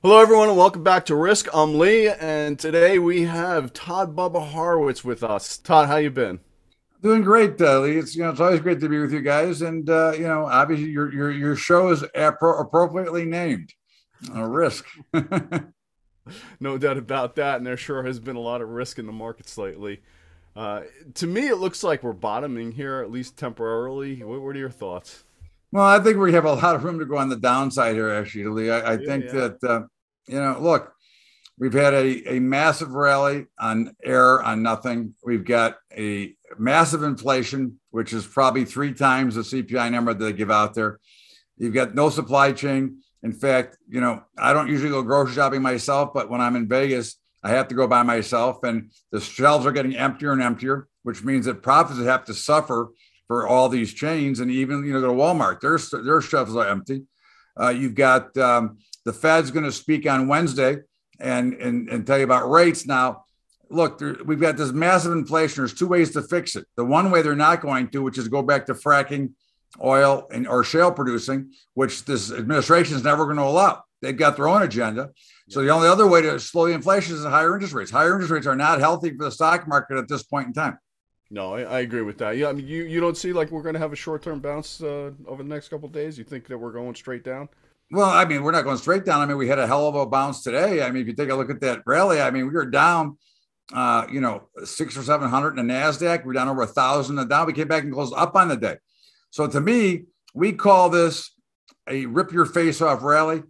Hello, everyone, and welcome back to Risk. I'm Lee, and today we have Todd Bubba Horwitz with us. Todd, how you been? Doing great, Lee. It's always great to be with you guys, and obviously your show is appropriately named, Risk. No doubt about that, and there sure has been a lot of risk in the markets lately. To me, it looks like we're bottoming here, at least temporarily. What are your thoughts? Well, I think we have a lot of room to go on the downside here, actually, Lee. I Yeah, think yeah. that look, we've had a massive rally on air on nothing. We've got a massive inflation, which is probably three times the CPI number that they give out there. You've got no supply chain. In fact, I don't usually go grocery shopping myself, but when I'm in Vegas, I have to go by myself, and the shelves are getting emptier and emptier, which means that profits have to suffer for all these chains. And even go to Walmart, their shelves are empty. You've got the Fed's going to speak on Wednesday and tell you about rates. Now, look, we've got this massive inflation. There's two ways to fix it. The one way they're not going to, which is go back to fracking oil or shale producing, which this administration is never going to allow. They've got their own agenda. Yeah. So the only other way to slow the inflation is higher interest rates. Higher interest rates are not healthy for the stock market at this point in time. No, I agree with that. Yeah, I mean, you don't see like we're going to have a short-term bounce over the next couple of days? You think that we're going straight down? Well, I mean, we're not going straight down. I mean, we had a hell of a bounce today. I mean, if you take a look at that rally, I mean, we were down, 600 or 700 in the NASDAQ. We're down over 1,000 and down. We came back and closed up on the day. So to me, we call this a rip your face off rally,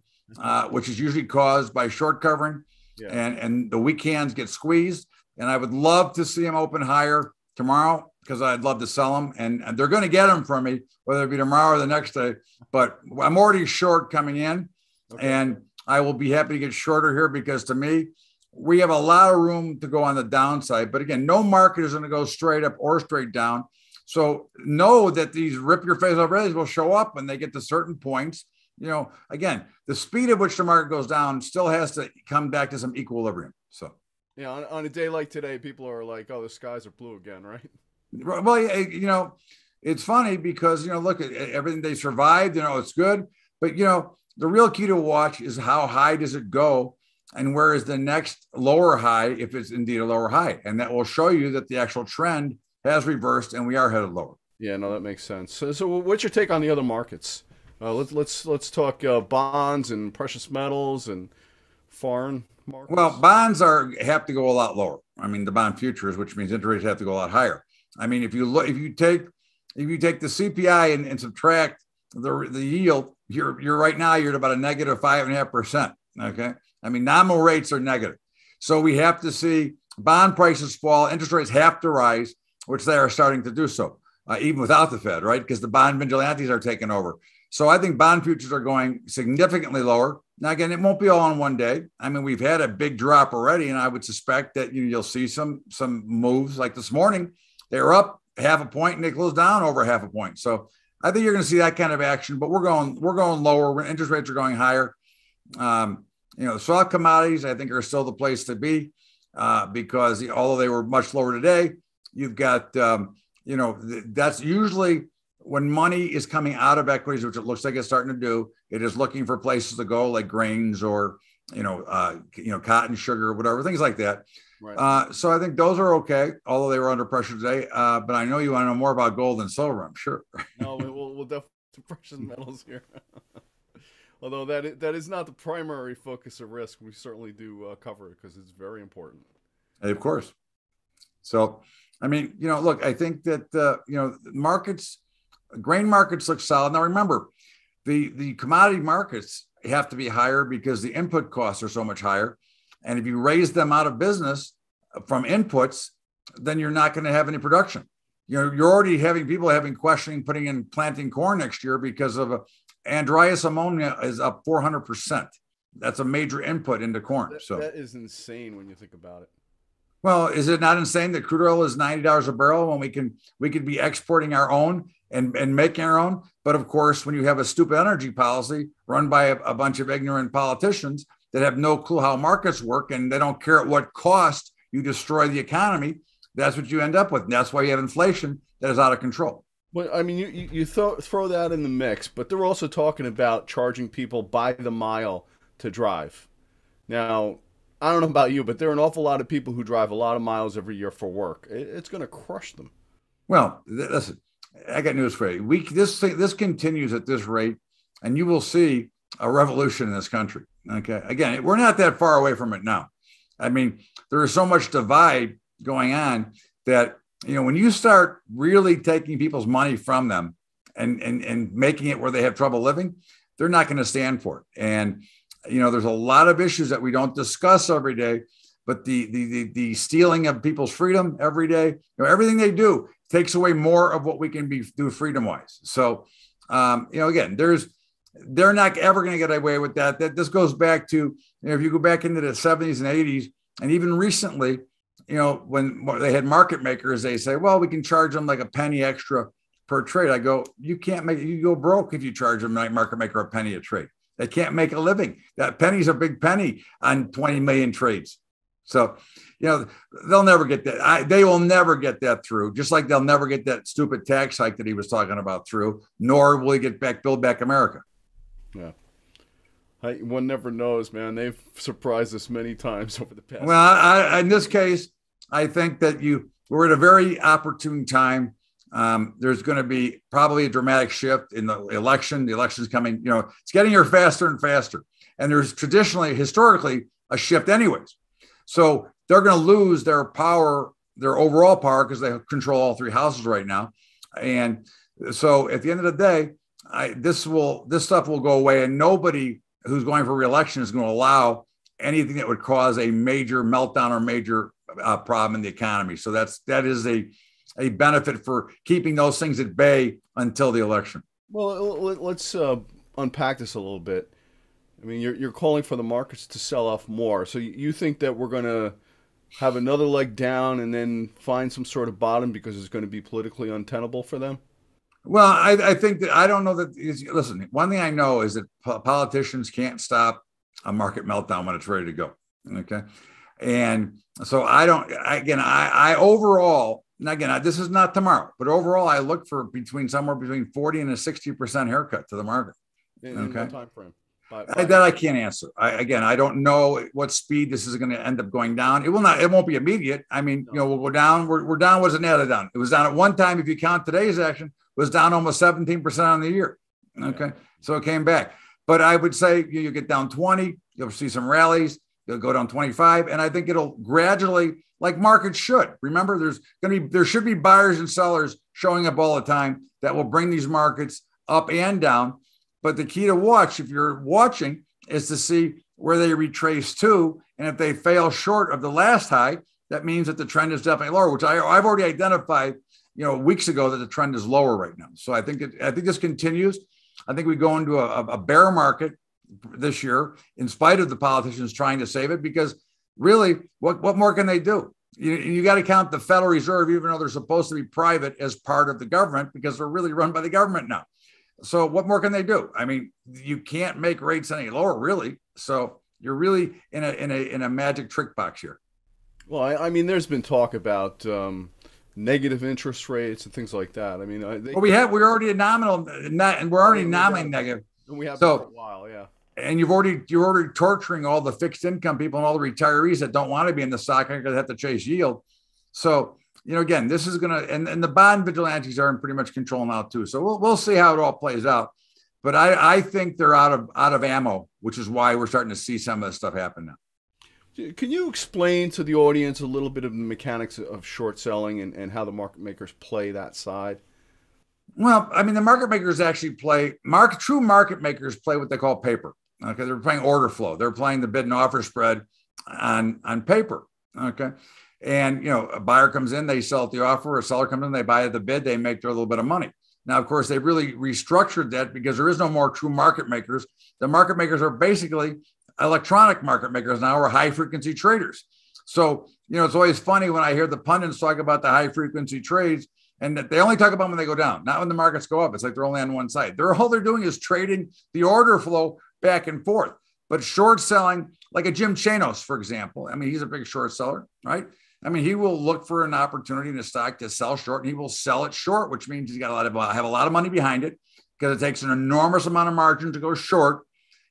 which is usually caused by short covering, Yeah. and the weak hands get squeezed. And I would love to see them open higher tomorrow because I'd love to sell them, and they're going to get them from me, whether it be tomorrow or the next day. But I'm already short coming in, Okay. and I will be happy to get shorter here because to me, we have a lot of room to go on the downside. But again, no market is going to go straight up or straight down. So know that these rip your face off rallies will show up when they get to certain points. Again, the speed at which the market goes down still has to come back to some equilibrium. So, Yeah, on a day like today, people are like, "Oh, the skies are blue again," right? well, it's funny because, look at everything they survived, it's good. But, the real key to watch is how high does it go and where is the next lower high, if it's indeed a lower high. And that will show you that the actual trend has reversed and we are headed lower. Yeah, no, that makes sense. So what's your take on the other markets? Let's talk bonds and precious metals and foreign markets. Well, have to go a lot lower. I mean, the bond futures, which means interest rates have to go a lot higher. I mean, if you take the CPI and subtract the yield, you're right now you're at about a negative 5.5%. Okay, I mean nominal rates are negative, so we have to see bond prices fall, interest rates have to rise, which they are starting to do so, even without the Fed, right? Because the bond vigilantes are taking over. So I think bond futures are going significantly lower. Now, again, it won't be all in one day. I mean, we've had a big drop already, and I would suspect that you'll see some moves like this morning. They were up half a point and they closed down over half a point. So I think you're going to see that kind of action, but we're going lower. Interest rates are going higher. Soft commodities, I think, are still the place to be because although they were much lower today, you've got, that's usually when money is coming out of equities, which it looks like it's starting to do. It is looking for places to go like grains or, cotton, sugar, whatever, things like that. Right. So I think those are okay, although they were under pressure today. But I know you want to know more about gold and silver, I'm sure. No, we'll definitely precious metals here. Although that is not the primary focus of risk, we certainly do cover it because it's very important. Of course. So, I mean, look, I think that, grain markets look solid. Now, remember, the commodity markets have to be higher because the input costs are so much higher. And if you raise them out of business from inputs, then you're not going to have any production. You're already having people questioning planting corn next year because of anhydrous ammonia is up 400%. That's a major input into corn. That is insane when you think about it. Well, is it not insane that crude oil is $90 a barrel when we could be exporting our own and making our own? But of course, when you have a stupid energy policy run by a bunch of ignorant politicians that have no clue how markets work and they don't care at what cost you destroy the economy, that's what you end up with. And that's why you have inflation that is out of control. Well, I mean, you throw that in the mix, but they're also talking about charging people by the mile to drive. Now, I don't know about you, but there are an awful lot of people who drive a lot of miles every year for work. It's going to crush them. Well, listen, I got news for you. This continues at this rate, and you will see a revolution in this country. Okay, again, we're not that far away from it now. I mean, there is so much divide going on that, when you start really taking people's money from them and making it where they have trouble living, they're not going to stand for it. And there's a lot of issues that we don't discuss every day, but the stealing of people's freedom every day, everything they do takes away more of what we can do freedom wise. So, again, they're not ever going to get away with that. This goes back to, if you go back into the 70s and 80s, and even recently, when they had market makers, they say, well, we can charge them like a penny extra per trade. I go, you go broke if you charge them like market maker a penny a trade. They can't make a living. That penny's a big penny on 20 million trades. So, they'll never get that. They will never get that through, just like they'll never get that stupid tax hike that he was talking about through, nor will he build back America. Yeah. One never knows, man. They've surprised us many times over the past. Well, in this case, I think that we're at a very opportune time. There's going to be probably a dramatic shift in the election. The election's coming, it's getting here faster and faster. And there's historically, a shift anyways. So they're going to lose their power, their overall power, because they control all three houses right now. And so at the end of the day, this stuff will go away, and nobody who's going for re-election is going to allow anything that would cause a major meltdown or major problem in the economy. So that is a benefit for keeping those things at bay until the election. Well, let's unpack this a little bit. I mean, you're calling for the markets to sell off more. So you think that we're going to have another leg down and then find some sort of bottom because it's going to be politically untenable for them? Well, I think that I don't know that. Listen, one thing I know is that politicians can't stop a market meltdown when it's ready to go. Okay. And so I overall, and again, this is not tomorrow, but overall, I look for somewhere between 40 and a 60% haircut to the market. In what time frame? That I can't answer. I don't know what speed this is going to end up going down. It won't be immediate. I mean, we'll go down. We're down. Was it down? It was down at one time. If you count today's action, it was down almost 17% on the year. Okay. Yeah. So it came back. But I would say you get down 20, you'll see some rallies, you'll go down 25. And I think it'll gradually, like markets should. Remember, there should be buyers and sellers showing up all the time that will bring these markets up and down. But the key to watch, if you're watching, is to see where they retrace to. And if they fail short of the last high, that means that the trend is definitely lower, which I've already identified, weeks ago, that the trend is lower right now. So I think this continues. I think we go into a bear market this year, in spite of the politicians trying to save it, because really, what more can they do? You got to count the Federal Reserve, even though they're supposed to be private, as part of the government, because they're really run by the government now. So what more can they do? I mean, you can't make rates any lower, really. So you're really in a magic trick box here. Well, I mean, there's been talk about negative interest rates and things like that. I mean, we're already nominal, and we're already nominally negative. And we have for a while, yeah. And you're already torturing all the fixed income people and all the retirees that don't want to be in the stock market because they have to chase yield. So, again, this is going to, and the bond vigilantes are in pretty much control now too. So we'll see how it all plays out. But I think they're out of ammo, which is why we're starting to see some of this stuff happen now. Can you explain to the audience a little bit of the mechanics of short selling and how the market makers play that side? Well, I mean, the market makers actually true market makers play what they call paper. Okay, they're playing order flow. They're playing the bid and offer spread on paper. Okay. And, a buyer comes in, they sell at the offer, a seller comes in, they buy at the bid, they make their little bit of money. Now, of course, they really restructured that because there is no more true market makers. The market makers are basically electronic market makers now, or high frequency traders. So, it's always funny when I hear the pundits talk about the high frequency trades, and that they only talk about when they go down, not when the markets go up. It's like they're only on one side. All they're doing is trading the order flow back and forth. But short selling, like a Jim Chanos, for example, I mean, he's a big short seller, right? I mean, he will look for an opportunity in a stock to sell short, and he will sell it short, which means he's got have a lot of money behind it, because it takes an enormous amount of margin to go short.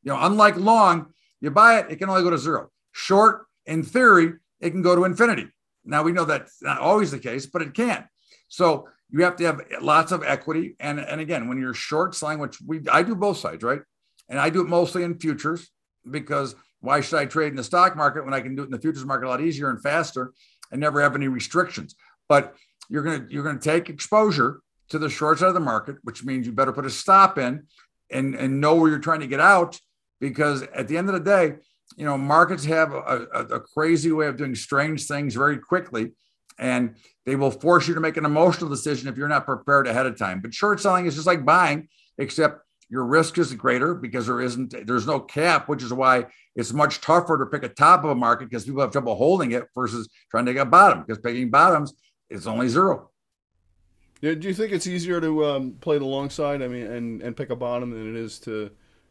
Unlike long, You buy it, it can only go to zero. Short, in theory, it can go to infinity. Now we know that's not always the case, but it can. So you have to have lots of equity. And again, when you're short selling, which I do both sides, right? And I do it mostly in futures, because why should I trade in the stock market when I can do it in the futures market a lot easier and faster and never have any restrictions? But you're gonna take exposure to the short side of the market, which means you better put a stop in and know where you're trying to get out, because at the end of the day, markets have a crazy way of doing strange things very quickly, and they will force you to make an emotional decision if you're not prepared ahead of time. But short selling is just like buying, except your risk is greater because there's no cap, which is why it's much tougher to pick a top of a market, because people have trouble holding it versus trying to get a bottom, because picking bottoms is only zero. Yeah, do you think it's easier to play the long side, and pick a bottom than it is to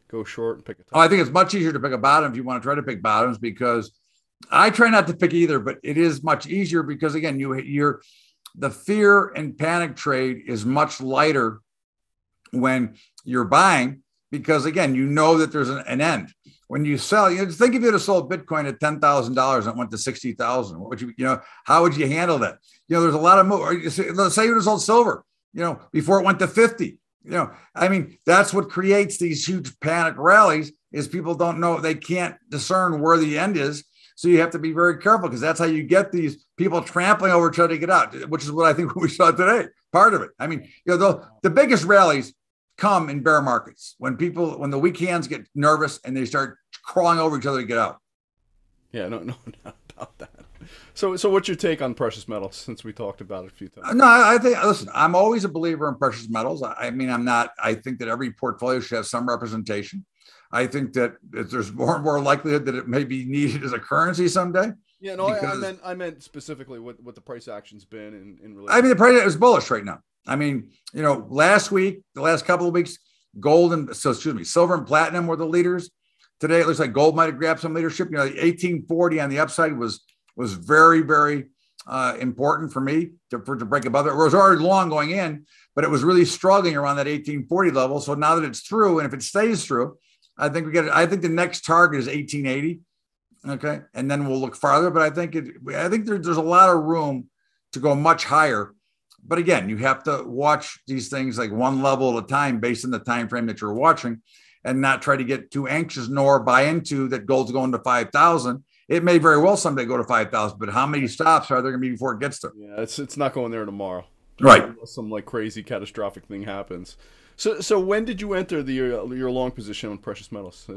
go short and pick a top? Oh, I think it's much easier to pick a bottom if you want to try to pick bottoms, because I try not to pick either, but it is much easier because, again, the fear and panic trade is much lighter when you're buying, because, again, that there's an end. When you sell, think if you had sold Bitcoin at $10,000 and it went to 60,000, what would how would you handle that? There's a lot of let's say you would have sold silver, before it went to 50. That's what creates these huge panic rallies, is people don't know, they can't discern where the end is. So you have to be very careful, because that's how you get these people trampling over trying to get out, which is what I think we saw today. Part of it. The biggest rallies come in bear markets, when the weak hands get nervous and they start crawling over each other to get out. Yeah, no doubt about that. So what's your take on precious metals, since we talked about it a few times? No, I think, listen, I'm always a believer in precious metals. I think that every portfolio should have some representation. I think that there's more and more likelihood that it may be needed as a currency someday. Yeah, no, I meant specifically what the price action's been in relation. The price is bullish right now. Last week, the last couple of weeks, silver and platinum were the leaders. Today, it looks like gold might have grabbed some leadership. The 1840 on the upside was very, very important for me to break above it. It was already long going in, but it was really struggling around that 1840 level. So now that it's through, and if it stays through, I think the next target is 1880. Okay. And then we'll look farther, but I think there's a lot of room to go much higher. But again, you have to watch these things like one level at a time based on the time frame that you're watching, and not try to get too anxious, nor buy into that gold's going to 5,000. It may very well someday go to 5,000, but how many stops are there going to be before it gets there? Yeah, it's not going there tomorrow. Right. Unless some crazy catastrophic thing happens. So when did you enter your long position on precious metals?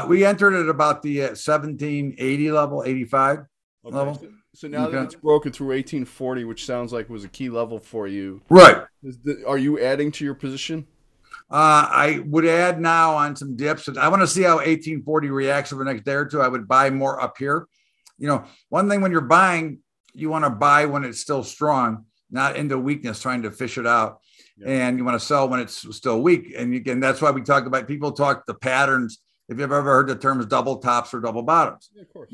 We entered at about the 1780 level, 85 level. So now that it's broken through 1840, which sounds like was a key level for you. Right. Are you adding to your position? I would add now on some dips. I want to see how 1840 reacts over the next day or two. I would buy more up here. One thing when you're buying, you want to buy when it's still strong, not into weakness, trying to fish it out. Yeah. And you want to sell when it's still weak. And again, that's why we talk about, people talk the patterns. If you've ever heard the terms double tops or double bottoms, yeah, of course.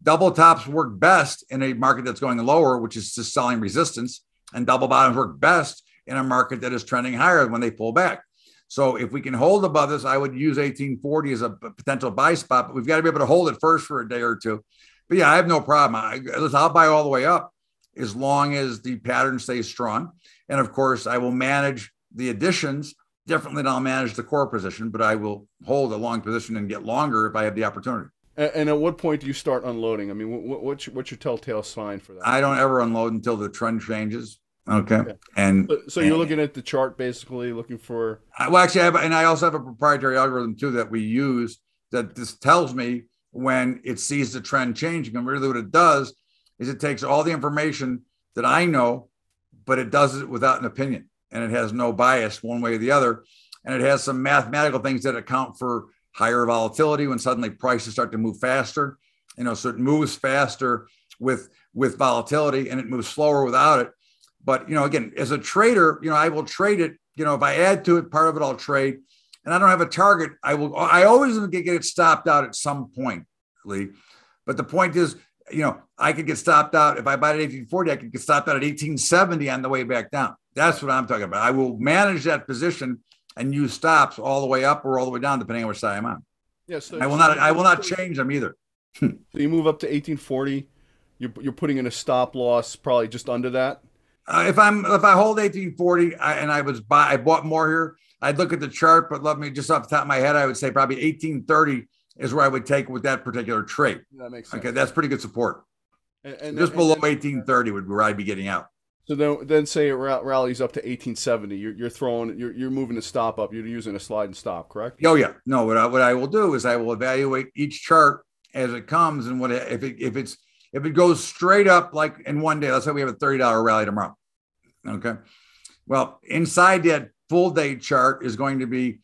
Double tops work best in a market that's going lower, which is just selling resistance, and double bottoms work best in a market that is trending higher when they pull back. So if we can hold above this, I would use 1840 as a potential buy spot, but we've got to be able to hold it first for a day or two. But yeah, I have no problem. I'll buy all the way up as long as the pattern stays strong. And of course, I will manage the additions differently than I'll manage the core position, but I will hold a long position and get longer if I have the opportunity. And at what point do you start unloading? What's your telltale sign for that? I don't ever unload until the trend changes. Okay. Yeah. And so you're looking at the chart, basically looking for. Well, actually, I also have a proprietary algorithm too that we use that this tells me when it sees the trend changing. And really what it does is it takes all the information that I know, but it does it without an opinion, and it has no bias one way or the other. And it has some mathematical things that account for higher volatility when suddenly prices start to move faster, so it moves faster with volatility, and it moves slower without it. But, again, as a trader, I will trade it. If I add to it, part of it I'll trade, and I don't have a target. I always get it stopped out at some point, Lee. But the point is, I could get stopped out. If I buy it at 1840, I could get stopped out at 1870 on the way back down. That's what I'm talking about. I will manage that position and use stops all the way up or all the way down, depending on which side I'm on. Yeah, so, I will so not. I will not change them either. you move up to 1840. You're putting in a stop loss probably just under that. If I hold 1840 and I bought more here, I'd look at the chart, but let me just off the top of my head, I would say probably 1830 is where I would take with that particular trade. That makes sense. Okay, that's pretty good support. And Just below 1830 would be where I'd be getting out. So then say it rallies up to 1870. You're moving the stop up. You're using a slide and stop, correct? Oh yeah. No, what I will do is I will evaluate each chart as it comes, and if it goes straight up like in one day. Let's say we have a $30 rally tomorrow. Okay. Well, inside that full day chart is going to be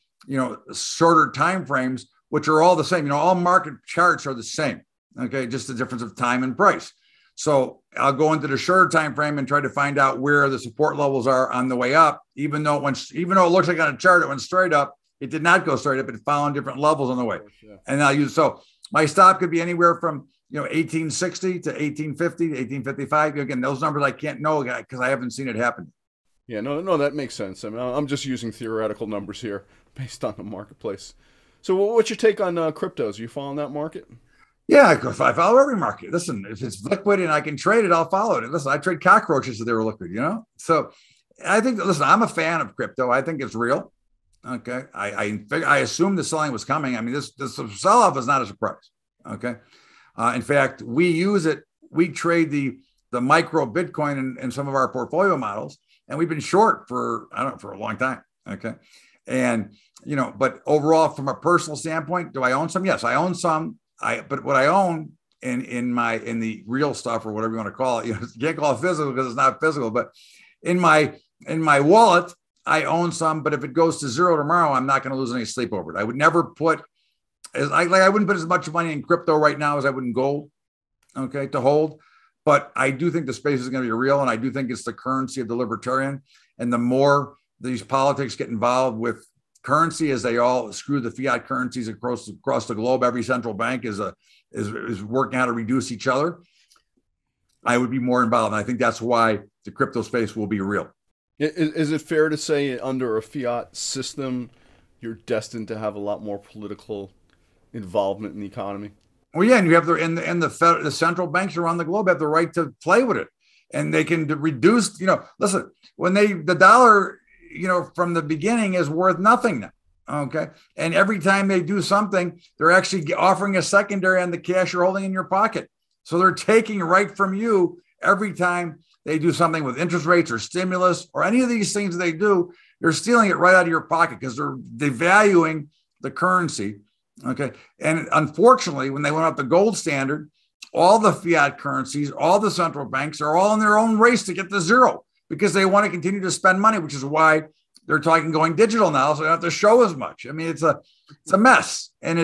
shorter time frames, which are all the same. All market charts are the same. Okay, just the difference of time and price. So I'll go into the shorter time frame and try to find out where the support levels are on the way up. Even though it looks like on a chart it went straight up, it did not go straight up. It found different levels on the way. Yeah. And so my stop could be anywhere from 1860 to 1850 to 1855. Again, those numbers I can't know because I haven't seen it happen. Yeah, no, that makes sense. I mean, I'm just using theoretical numbers here based on the marketplace. So what's your take on cryptos? Are you following that market? Yeah, I follow every market. Listen, if it's liquid and I can trade it, I'll follow it. Listen, I trade cockroaches if they were liquid, So I think, listen, I'm a fan of crypto. I think it's real. Okay. I assume the selling was coming. I mean, this sell-off is not a surprise. Okay. In fact, we use it. We trade the micro Bitcoin in some of our portfolio models, and we've been short for a long time. Okay. And, but overall, from a personal standpoint, do I own some? Yes, I own some. But what I own in the real stuff or whatever you want to call it, you can't call it physical because it's not physical, but in my wallet, I own some, but if it goes to zero tomorrow, I'm not going to lose any sleep over it. I would never put I wouldn't put as much money in crypto right now as I would in gold, okay, to hold. But I do think the space is going to be real, and I do think it's the currency of the libertarian. And the more these politics get involved with currency, as they all screw the fiat currencies across the globe, every central bank is working how to reduce each other. I would be more involved, and I think that's why the crypto space will be real. Is it fair to say under a fiat system, you're destined to have a lot more political involvement in the economy? Well, yeah, and you have the central banks around the globe have the right to play with it, and they can reduce. Listen, when the dollar, from the beginning is worth nothing now. Okay, and every time they do something, they're actually offering a secondary on the cash you're holding in your pocket. So they're taking right from you every time they do something with interest rates or stimulus or any of these things they do. They're stealing it right out of your pocket because they're devaluing the currency. Okay. And unfortunately, when they went up the gold standard, all the fiat currencies, all the central banks are all in their own race to get to zero because they want to continue to spend money, which is why they're talking going digital now. So they don't have to show as much. I mean, it's a mess. And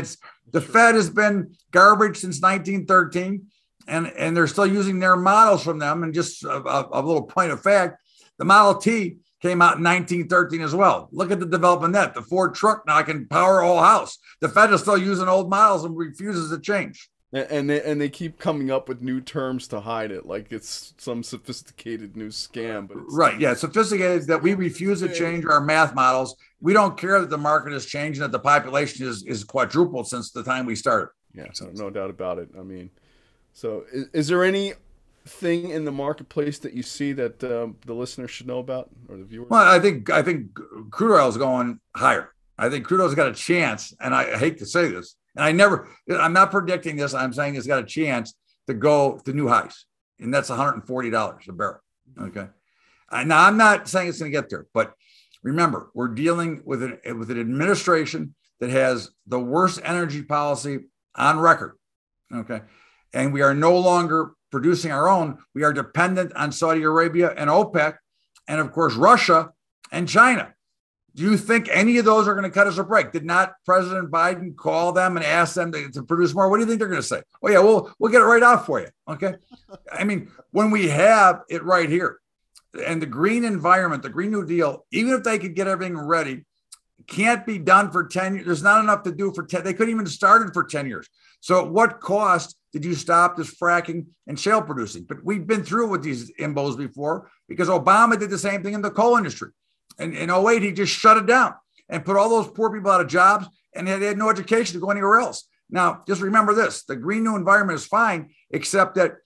the Fed has been garbage since 1913. And they're still using their models from them. And just a little point of fact, the Model T came out in 1913 as well. Look at the development of that. The Ford truck now can power a whole house. The Fed is still using old models and refuses to change. And they keep coming up with new terms to hide it, like it's some sophisticated new scam. But right, yeah, sophisticated that we refuse to change our math models. We don't care that the market has changed and that the population is quadrupled since the time we started. Yeah, so no doubt about it. I mean, so is there anything in the marketplace that you see that the listeners should know about, or the viewers? Well, I think crude oil is going higher. I think crude oil's got a chance, and I hate to say this, and I'm not predicting this. I'm saying it's got a chance to go to new highs, and that's $140 a barrel. Okay. Now I'm not saying it's going to get there, but remember, we're dealing with an administration that has the worst energy policy on record. Okay. And we are no longer producing our own. We are dependent on Saudi Arabia and OPEC, and of course, Russia and China. Do you think any of those are going to cut us a break? Did not President Biden call them and ask them to produce more? What do you think they're going to say? Oh, yeah, we'll get it right out for you. Okay. I mean, when we have it right here and the green environment, the Green New Deal, even if they could get everything ready, can't be done for 10 years. There's not enough to do for 10. They couldn't even start it for 10 years. So at what cost did you stop this fracking and shale producing? But we've been through with these imbos before because Obama did the same thing in the coal industry. And in 2008, he just shut it down and put all those poor people out of jobs and they had no education to go anywhere else. Now, just remember this: the Green New environment is fine, except that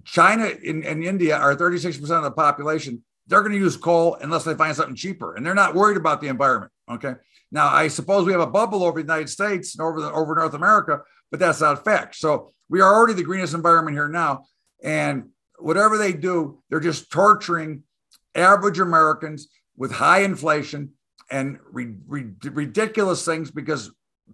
China and India are 36% of the population. They're going to use coal unless they find something cheaper, and they're not worried about the environment. Okay. Now, I suppose we have a bubble over the United States and over North America, but that's not a fact. So we are already the greenest environment here now, and whatever they do, they're just torturing average Americans with high inflation and ridiculous things, because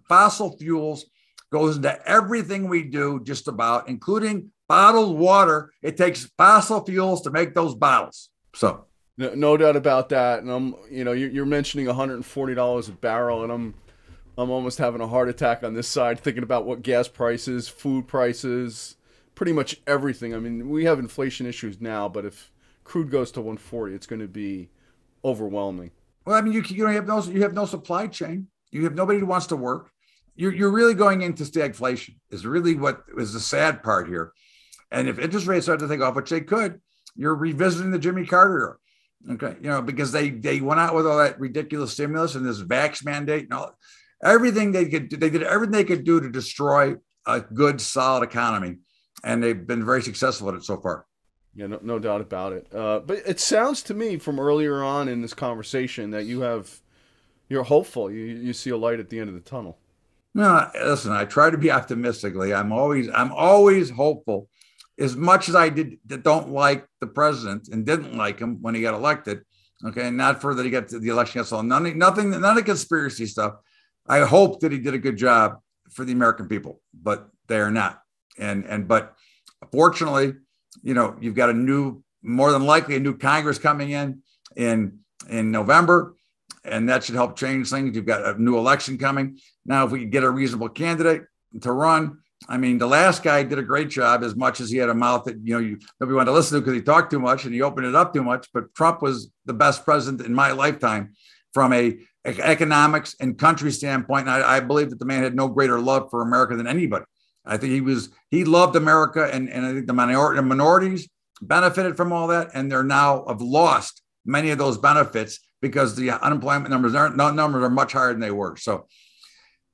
fossil fuels goes into everything we do, just about, including bottled water. It takes fossil fuels to make those bottles. So no doubt about that. And you're mentioning $140 a barrel, and I'm almost having a heart attack on this side thinking about what gas prices, food prices, pretty much everything. I mean, we have inflation issues now, but if crude goes to 140, it's going to be overwhelming. Well, I mean, you have no supply chain. You have nobody who wants to work. You're really going into stagflation is really what is the sad part here. And if interest rates start to take off, which they could, you're revisiting the Jimmy Carter era. Okay. Because they went out with all that ridiculous stimulus and this vax mandate and all, everything they did everything they could do to destroy a good, solid economy. And they've been very successful at it so far. Yeah, no doubt about it. But it sounds to me from earlier on in this conversation that you're hopeful. You see a light at the end of the tunnel. No, listen, I try to be optimistically. I'm always hopeful. As much as I don't like the president and didn't like him when he got elected, okay, and not for that he got to the election. That's all. None of conspiracy stuff. I hope that he did a good job for the American people, but they are not. But fortunately, you've got more than likely a new Congress coming in November, and that should help change things. You've got a new election coming. Now, if we can get a reasonable candidate to run, I mean, the last guy did a great job, as much as he had a mouth that, nobody wanted to listen to because he talked too much and he opened it up too much. But Trump was the best president in my lifetime from a economics and country standpoint. And I believe that the man had no greater love for America than anybody. I think he loved America, and I think the minorities benefited from all that. And they're now have lost many of those benefits because the unemployment numbers are much higher than they were. So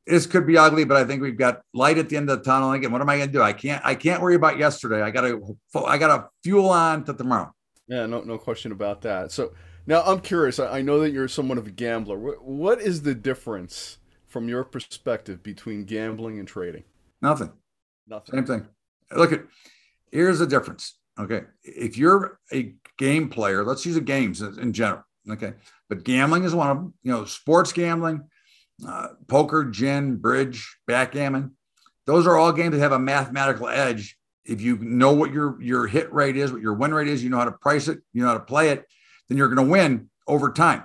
this could be ugly, but I think we've got light at the end of the tunnel. Again, what am I going to do? I can't worry about yesterday. I got to fuel on to tomorrow. Yeah, no question about that. So now I'm curious. I know that you're somewhat of a gambler. What is the difference from your perspective between gambling and trading? Nothing. Same thing. Here's the difference. Okay. If you're a game player, let's use the games in general. Okay. But gambling is one of them, sports gambling, poker, gin, bridge, backgammon. Those are all games that have a mathematical edge. If you know what your hit rate is, what your win rate is, you know how to price it, you know how to play it, then you're going to win over time.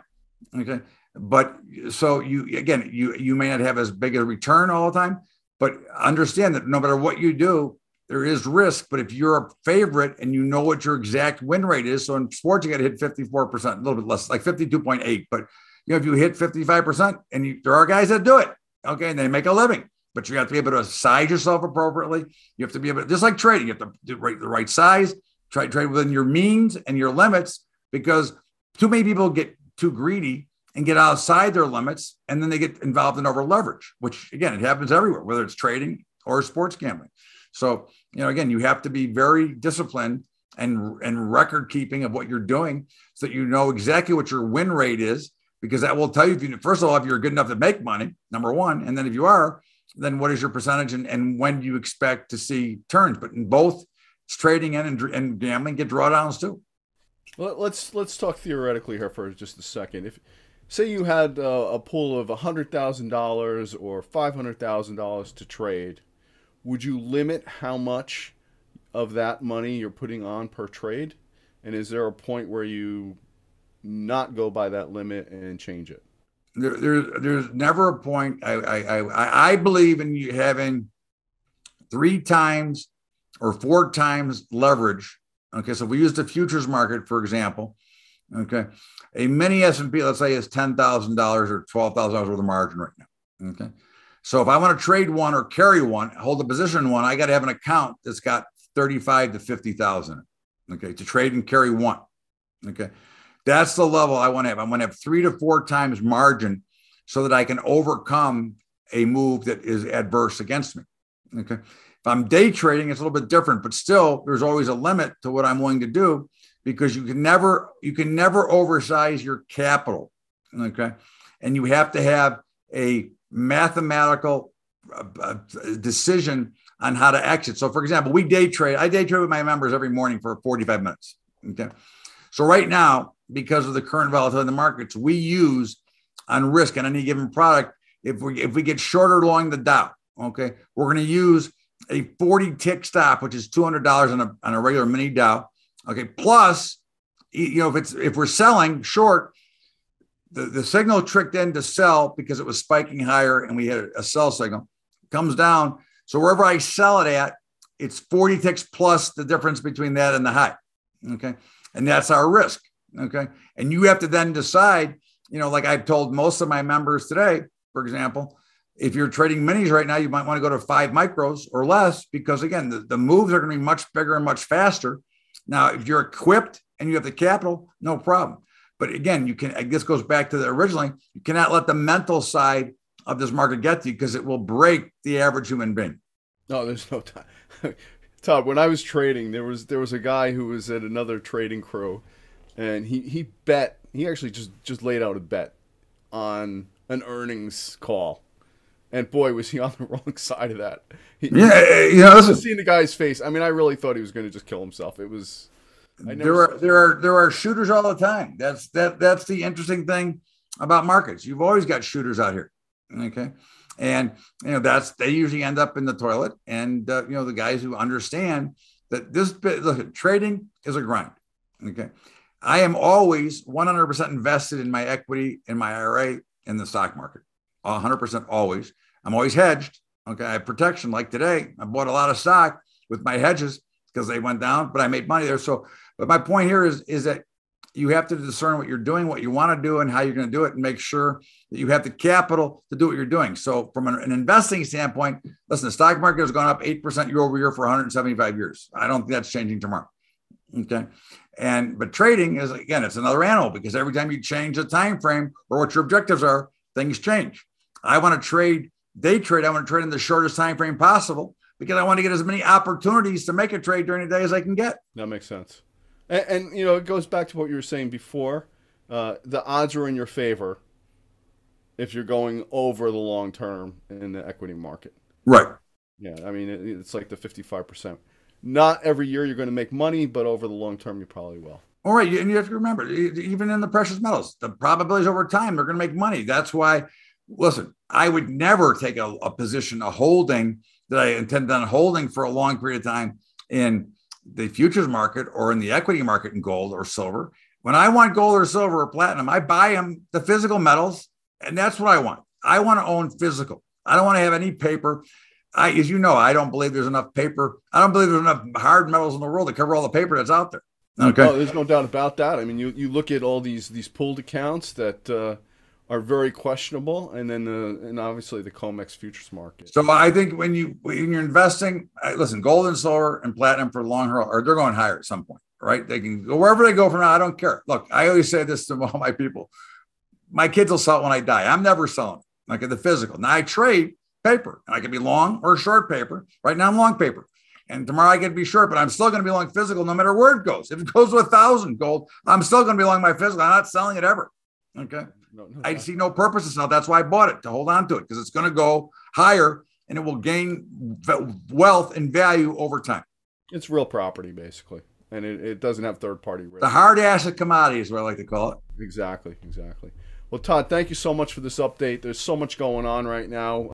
Okay. But so you may not have as big a return all the time, but understand that no matter what you do, there is risk. But if you're a favorite and you know what your exact win rate is, so in sports, you got to hit 54%, a little bit less, like 52.8. But if you hit 55%, and there are guys that do it, okay, and they make a living, but you have to be able to size yourself appropriately. You have to be able to, just like trading, you have to do the right size, trade within your means and your limits, because too many people get too greedy and get outside their limits, and then they get involved in over leverage, which again, it happens everywhere, whether it's trading or sports gambling. So, again, you have to be very disciplined and record keeping of what you're doing so that you know exactly what your win rate is, because that will tell you, first of all, if you're good enough to make money, number one, and then if you are, then what is your percentage and when do you expect to see turns? But in both trading and gambling, get drawdowns too. Well, let's talk theoretically here for just a second. If say you had a pool of $100,000 or $500,000 to trade, would you limit how much of that money you're putting on per trade? And is there a point where you not go by that limit and change it? There's never a point. I believe in you having 3 times or 4 times leverage. Okay, so if we use the futures market, for example, okay, a mini S&P, let's say, is $10,000 or $12,000 worth of margin right now. Okay, so if I want to trade one or carry one, hold a position in one, I got to have an account that's got 35 to 50,000. Okay, to trade and carry one. Okay, that's the level I want to have. I want to have 3 to 4 times margin so that I can overcome a move that is adverse against me. Okay. If I'm day trading, it's a little bit different, but still there's always a limit to what I'm willing to do, because you can never oversize your capital. Okay. And you have to have a mathematical decision on how to exit. So for example, I day trade with my members every morning for 45 minutes. Okay. So right now, because of the current volatility in the markets, we use on risk on any given product, if we get shorter along the Dow, okay, we're going to use a 40 tick stop, which is $200 on a regular mini Dow. Okay. Plus, if we're selling short, the signal tricked in to sell because it was spiking higher and we had a sell signal, comes down. So wherever I sell it at, it's 40 ticks plus the difference between that and the high. Okay. And that's our risk. Okay. And you have to then decide, like I've told most of my members today, for example, if you're trading minis right now, you might want to go to 5 micros or less, because again, the moves are going to be much bigger and much faster. Now, if you're equipped and you have the capital, no problem. But again, this goes back to originally, you cannot let the mental side of this market get to you, because it will break the average human being. No, there's no time. Todd, when I was trading, there was a guy who was at another trading crew, and he actually just laid out a bet on an earnings call. And boy, was he on the wrong side of that. Just seeing the guy's face, I mean, I really thought he was going to just kill himself. It was. There are shooters all the time. That's the interesting thing about markets. You've always got shooters out here. Okay. And they usually end up in the toilet. And the guys who understand that look, trading is a grind. Okay. I am always 100% invested in my equity, in my IRA, in the stock market. 100% always. I'm always hedged. Okay. I have protection. Like today, I bought a lot of stock with my hedges because they went down, but I made money there. So, but my point here is that you have to discern what you're doing, what you want to do, and how you're going to do it, and make sure that you have the capital to do what you're doing. So from an investing standpoint, listen, the stock market has gone up 8% year over year for 175 years. I don't think that's changing tomorrow. Okay. But trading is, again, it's another animal, because every time you change the time frame or what your objectives are, things change. I want to day trade. I want to trade in the shortest time frame possible, because I want to get as many opportunities to make a trade during the day as I can get. That makes sense. And it goes back to what you were saying before. The odds are in your favor if you're going over the long term in the equity market. Right. Yeah, I mean, it's like the 55%. Not every year you're going to make money, but over the long term you probably will. All right, and you have to remember, even in the precious metals, the probabilities over time, they're going to make money. That's why, listen, I would never take a position, a holding that I intend on holding for a long period of time in the futures market or in the equity market in gold or silver. When I want gold or silver or platinum, I buy them, the physical metals, and that's what I want. I want to own physical. I don't want to have any paper. As you know, I don't believe there's enough paper. I don't believe there's enough hard metals in the world to cover all the paper that's out there. Okay. Oh, there's no doubt about that. I mean, you look at all these pooled accounts that are very questionable, and then and obviously the COMEX futures market. So I think when you're investing, listen, gold and silver and platinum for long haul, or they're going higher at some point, right? They can go wherever they go from now. I don't care. Look, I always say this to all my people: my kids will sell it when I die. I'm never selling it, like the physical. Now I trade paper, and I can be long or short paper. Right now I'm long paper, and tomorrow I can be short, but I'm still going to be long physical no matter where it goes. If it goes to 1,000 gold, I'm still going to be long my physical. I'm not selling it ever. Okay. No, I see no purpose to sell. That's why I bought it, to hold on to it, because it's going to go higher and it will gain wealth and value over time. It's real property, basically, and it doesn't have third-party risk. The hard asset commodity is what I like to call it. Exactly. Well, Todd, thank you so much for this update. There's so much going on right now.